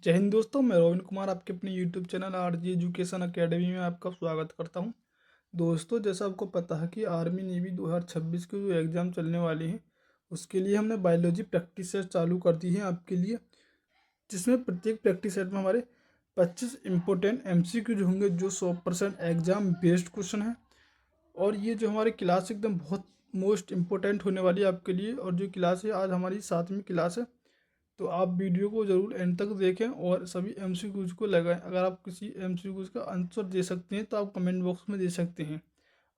जय हिंद दोस्तों, मैं रोविन कुमार आपके अपने YouTube channel RG education academy में आपका स्वागत करता हूं। दोस्तों, जैसा आपको पता है कि आर्मी नेवी 2026 की जो एग्ज़ाम चलने वाली है उसके लिए हमने बायोलॉजी प्रैक्टिस सेट चालू कर दी है आपके लिए, जिसमें प्रत्येक प्रैक्टिस सेट में हमारे 25 इम्पोर्टेंट MCQ होंगे जो 100% एग्ज़ाम बेस्ड क्वेश्चन है। और ये जो हमारी क्लास एकदम बहुत मोस्ट इम्पोर्टेंट होने वाली है आपके लिए। और जो क्लास है आज हमारी 7वीं क्लास है, तो आप वीडियो को ज़रूर एंड तक देखें और सभी MCQs को लगाएं। अगर आप किसी MCQs का आंसर दे सकते हैं तो आप कमेंट बॉक्स में दे सकते हैं।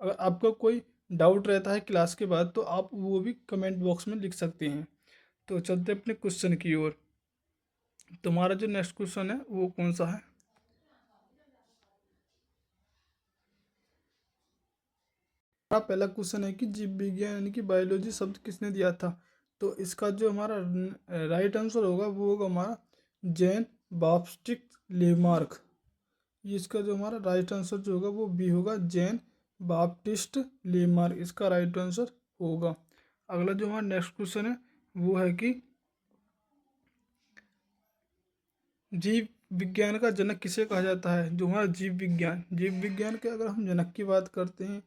अगर आपका कोई डाउट रहता है क्लास के बाद तो आप वो भी कमेंट बॉक्स में लिख सकते हैं। तो चलते अपने क्वेश्चन की ओर। तुम्हारा जो नेक्स्ट क्वेश्चन है वो कौन सा है? हमारा पहला क्वेश्चन है कि जीव विज्ञान यानी कि बायोलॉजी शब्द किसने दिया था? तो इसका जो हमारा राइट आंसर होगा वो होगा हमारा जैन बाप्टिस्ट लेमार्क। ये इसका जो हमारा राइट आंसर जो होगा वो बी होगा, जैन बाप्टिस्ट लेमार्क इसका राइट आंसर होगा। अगला जो हमारा नेक्स्ट क्वेश्चन है वो है कि जीव विज्ञान का जनक किसे कहा जाता है? जो हमारा जीव विज्ञान के अगर हम जनक की बात करते हैं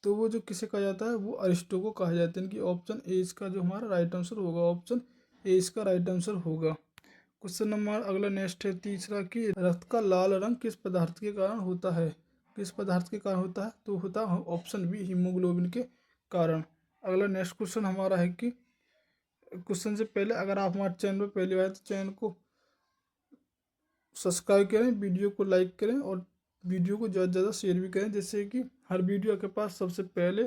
तो वो जो किसे कहा जाता है वो अरिस्टो को कहा जाता है। इनकी ऑप्शन ए इसका जो हमारा राइट आंसर होगा, ऑप्शन ए इसका राइट आंसर होगा। क्वेश्चन नंबर अगला नेक्स्ट है तीसरा कि रक्त का लाल रंग किस पदार्थ के कारण होता है? किस पदार्थ के कारण होता है? तो होता है ऑप्शन बी, हीमोग्लोबिन के कारण। अगला नेक्स्ट क्वेश्चन हमारा है कि क्वेश्चन से पहले अगर आप हमारे चैनल पर पहली बार तो चैनल को सब्सक्राइब करें, वीडियो को लाइक करें और वीडियो को ज़्यादा से ज़्यादा शेयर भी करें, जिससे कि हर वीडियो आपके पास सबसे पहले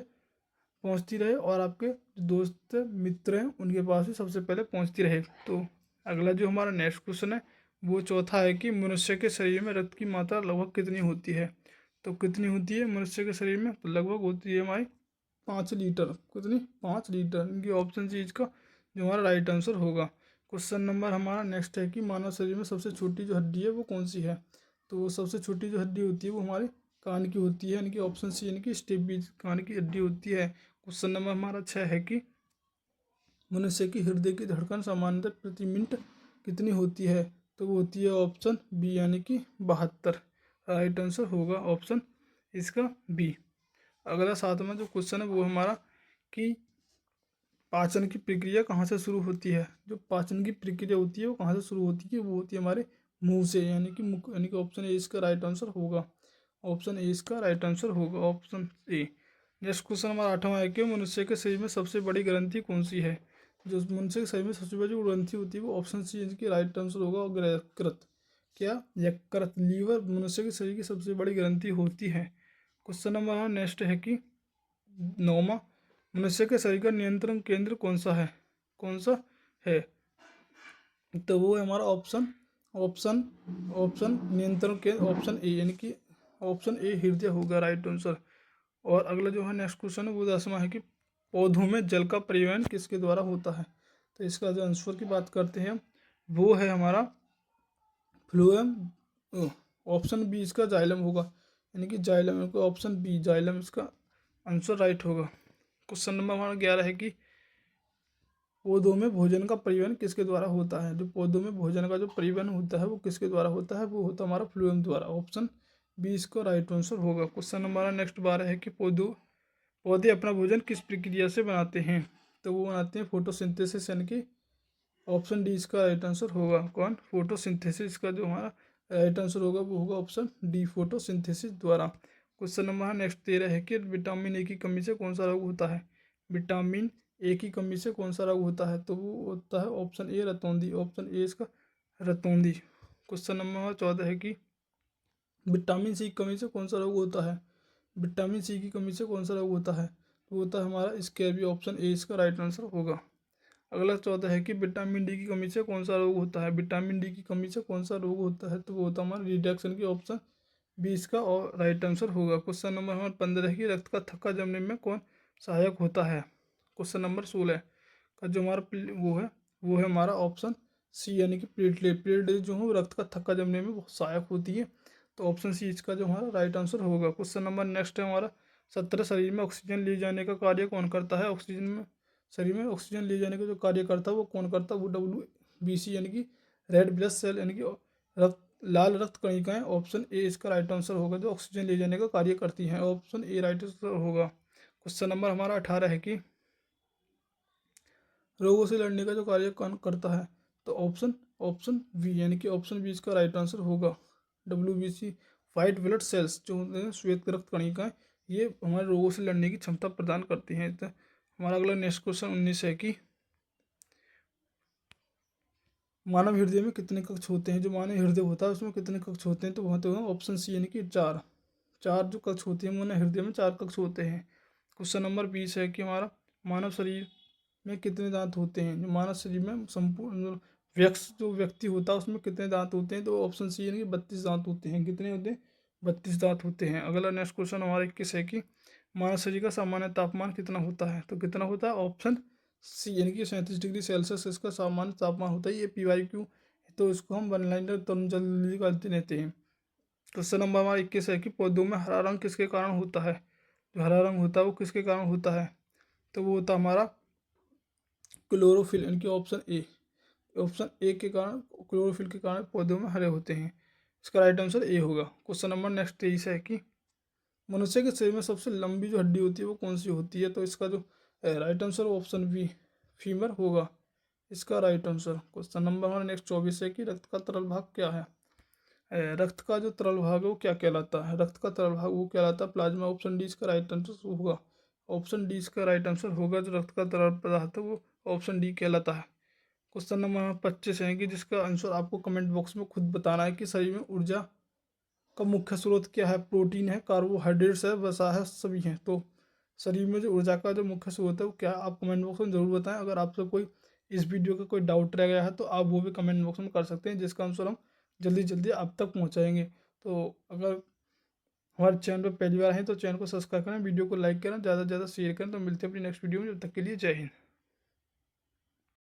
पहुंचती रहे और आपके जो दोस्त मित्र हैं उनके पास भी सबसे पहले पहुंचती रहे। तो अगला जो हमारा नेक्स्ट क्वेश्चन है वो चौथा है कि मनुष्य के शरीर में रक्त की मात्रा लगभग कितनी होती है? तो कितनी होती है मनुष्य के शरीर में? तो लगभग होती है हमारी 5 लीटर। कितनी? 5 लीटर। इनकी ऑप्शन सी इसका जो हमारा राइट आंसर होगा। क्वेश्चन नंबर हमारा नेक्स्ट है कि मानव शरीर में सबसे छोटी जो हड्डी है वो कौन सी है? तो वो सबसे छोटी जो हड्डी होती है वो हमारे कान की होती है, इनकी ऑप्शन सी यानी कि स्टेपीज कान की हड्डी होती है। क्वेश्चन नंबर हमारा 6 है कि मनुष्य की हृदय की धड़कन सामान्यतः प्रति मिनट कितनी होती है? तो वो होती है ऑप्शन बी यानी कि 72। राइट आंसर होगा ऑप्शन इसका बी। अगला 7वां जो क्वेश्चन है वो हमारा कि पाचन की प्रक्रिया कहाँ से शुरू होती है? जो पाचन की प्रक्रिया होती है वो कहाँ से शुरू होती है? वो होती है हमारे मुंह से, यानी कि मुख, यानी कि ऑप्शन ए इसका राइट आंसर होगा। ऑप्शन ए इसका राइट आंसर होगा, ऑप्शन ए। नेक्स्ट क्वेश्चन हमारा 8वां है कि मनुष्य के शरीर में सबसे बड़ी ग्रंथि कौन सी है? जो मनुष्य के शरीर में सबसे बड़ी जो ग्रंथि होती है वो ऑप्शन सी इसकी राइट आंसर होगा। और यकृत, क्या यकृत, लीवर मनुष्य के शरीर की सबसे बड़ी ग्रंथि होती है। क्वेश्चन नंबर नेक्स्ट है कि 9वां, मनुष्य के शरीर का नियंत्रण केंद्र कौन सा है? कौन सा है? तो वो है हमारा ऑप्शन ऑप्शन ऑप्शन नियंत्रण केंद्र ऑप्शन ए, यानी कि ऑप्शन ए हृदय होगा राइट आंसर। और अगला जो है नेक्स्ट क्वेश्चन है वो 10वां है कि पौधों में जल का परिवहन किसके द्वारा होता है? तो इसका जो आंसर की बात करते हैं वो है हमारा फ्लोएम। ऑप्शन बी इसका जाइलम होगा, यानी कि जाइलम को ऑप्शन बी जाइलम इसका आंसर राइट होगा। क्वेश्चन नंबर हमारा 11 है कि पौधों में भोजन का परिवहन किसके द्वारा होता है? जो पौधों में भोजन का जो परिवहन होता है वो किसके द्वारा होता है? वो होता है हमारा फ्लोएम द्वारा। ऑप्शन बी इसका राइट आंसर होगा। क्वेश्चन नंबर हमारा नेक्स्ट 12 है कि पौधे अपना भोजन किस प्रक्रिया से बनाते हैं? तो वो बनाते हैं फोटोसिंथेसिस, यानी कि ऑप्शन डी इसका राइट आंसर होगा। कौन? फोटोसिंथेसिस का जो हमारा राइट आंसर होगा वो होगा ऑप्शन डी, फोटोसिंथेसिस द्वारा। क्वेश्चन नंबर नेक्स्ट 13 है कि विटामिन ए की कमी से कौन सा रोग होता है? विटामिन ए की कमी से कौन सा रोग होता है? तो वो होता है ऑप्शन ए रतौंधी, ऑप्शन ए इसका रतौंधी। क्वेश्चन नंबर 14 है कि विटामिन सी की कमी से कौन सा रोग होता है? विटामिन सी की कमी से कौन सा रोग होता है? तो होता है हमारा स्कैबी, ऑप्शन ए इसका राइट आंसर होगा। अगला 14 है कि विटामिन डी की कमी से कौन सा रोग होता है? विटामिन डी की कमी से कौन सा रोग होता है? तो वो होता है हमारा रिडक्शन की, ऑप्शन बी इसका और राइट आंसर होगा। क्वेश्चन नंबर हमारा 15 है कि रक्त का थक्का जमने में कौन सहायक होता है? क्वेश्चन नंबर 16 का जो हमारा वो है हमारा ऑप्शन सी, यानी कि प्लेटलेट जो है रक्त का थक्का जमने में बहुत सहायक होती है। तो ऑप्शन सी इसका जो हमारा राइट आंसर होगा। क्वेश्चन नंबर नेक्स्ट है हमारा 17, शरीर में ऑक्सीजन ले जाने का कार्य कौन करता है? शरीर में ऑक्सीजन ले जाने का जो कार्य करता है वो कौन करता है? वो WBC यानी कि रेड ब्लड सेल यानी कि लाल रक्त कणिकाएं, ऑप्शन ए इसका राइट आंसर होगा, जो ऑक्सीजन ले जाने का कार्य करती हैं, ऑप्शन ए राइट आंसर होगा। क्वेश्चन नंबर हमारा 18 है कि रोगों से लड़ने का जो कार्य कौन करता है, तो ऑप्शन ऑप्शन बी, यानी कि ऑप्शन बी इसका राइट आंसर होगा। WBC, वाइट ब्लड सेल्स जो होते हैं श्वेत रक्त कणिकाएं, ये हमारे रोगों से लड़ने की क्षमता प्रदान करती हैं। तो हमारा अगला नेक्स्ट क्वेश्चन 19 है कि मानव हृदय में कितने कक्ष होते हैं। जो मानव हृदय होता है उसमें कितने कक्ष होते हैं, तो वहाँ तो ऑप्शन सी, यानी कि चार। चार जो कक्ष होते हैं मानव हृदय में, चार कक्ष होते हैं। क्वेश्चन नंबर 20 है कि हमारा मानव शरीर में कितने दांत होते हैं। जो मानव शरीर में संपूर्ण जो व्यक्ति होता है उसमें कितने दांत होते हैं, तो ऑप्शन सी, यानी कि 32 दांत होते हैं। कितने होते हैं, 32 दांत होते हैं। अगला नेक्स्ट क्वेश्चन हमारा 21 है कि मानव शरीर का सामान्य तापमान कितना होता है, तो कितना होता है, ऑप्शन सी, यानी कि 37 डिग्री सेल्सियस इसका सामान्य तापमान होता है। ये PYQ, तो इसको हम वन लाइनर तुरंत जल्दी करते रहते हैं। क्वेश्चन नंबर हमारा 21 है कि पौधों में हरा रंग किसके कारण होता है। जो हरा रंग होता है वो किसके कारण होता है, तो वो होता है हमारा क्लोरोफिल, यानी कि ऑप्शन ए। ऑप्शन ए के कारण, क्लोरोफिल के कारण पौधों में हरे होते हैं। इसका राइट आंसर ए होगा। क्वेश्चन नंबर नेक्स्ट 23 है कि मनुष्य के शरीर में सबसे लंबी जो हड्डी होती है वो कौन सी होती है, तो इसका जो right answer option B, femur होगा इसका राइट आंसर। क्वेश्चन नंबर हमारा नेक्स्ट 24 है कि रक्त का तरल भाग क्या है। रक्त का जो तरल भाग है वो क्या कहलाता है, रक्त का तरल भाग वो कहलाता है प्लाज्मा। ऑप्शन डी इसका राइट आंसर होगा। ऑप्शन डी इसका राइट आंसर होगा, जो रक्त का तरल पदार्थ है वो ऑप्शन डी कहलाता है। क्वेश्चन नंबर 25 है कि जिसका आंसर आपको कमेंट बॉक्स में खुद बताना है कि शरीर में ऊर्जा का मुख्य स्रोत क्या है। प्रोटीन है, कार्बोहाइड्रेट्स है, वसा है, सभी हैं। तो शरीर में जो ऊर्जा का जो मुख्य स्रोत है वो क्या, आप कमेंट बॉक्स में ज़रूर बताएं। अगर आपसे कोई इस वीडियो का कोई डाउट रह गया है तो आप वो भी कमेंट बॉक्स में कर सकते हैं, जिसका आंसर हम जल्दी जल्दी आप तक पहुँचाएँगे। तो अगर हमारे चैनल पर पहली बार हैं तो चैनल को सब्सक्राइब करें, वीडियो को लाइक करें, ज़्यादा से ज़्यादा शेयर करें। तो मिलते हैं अपनी नेक्स्ट वीडियो में, जब तक के लिए जय हिंद।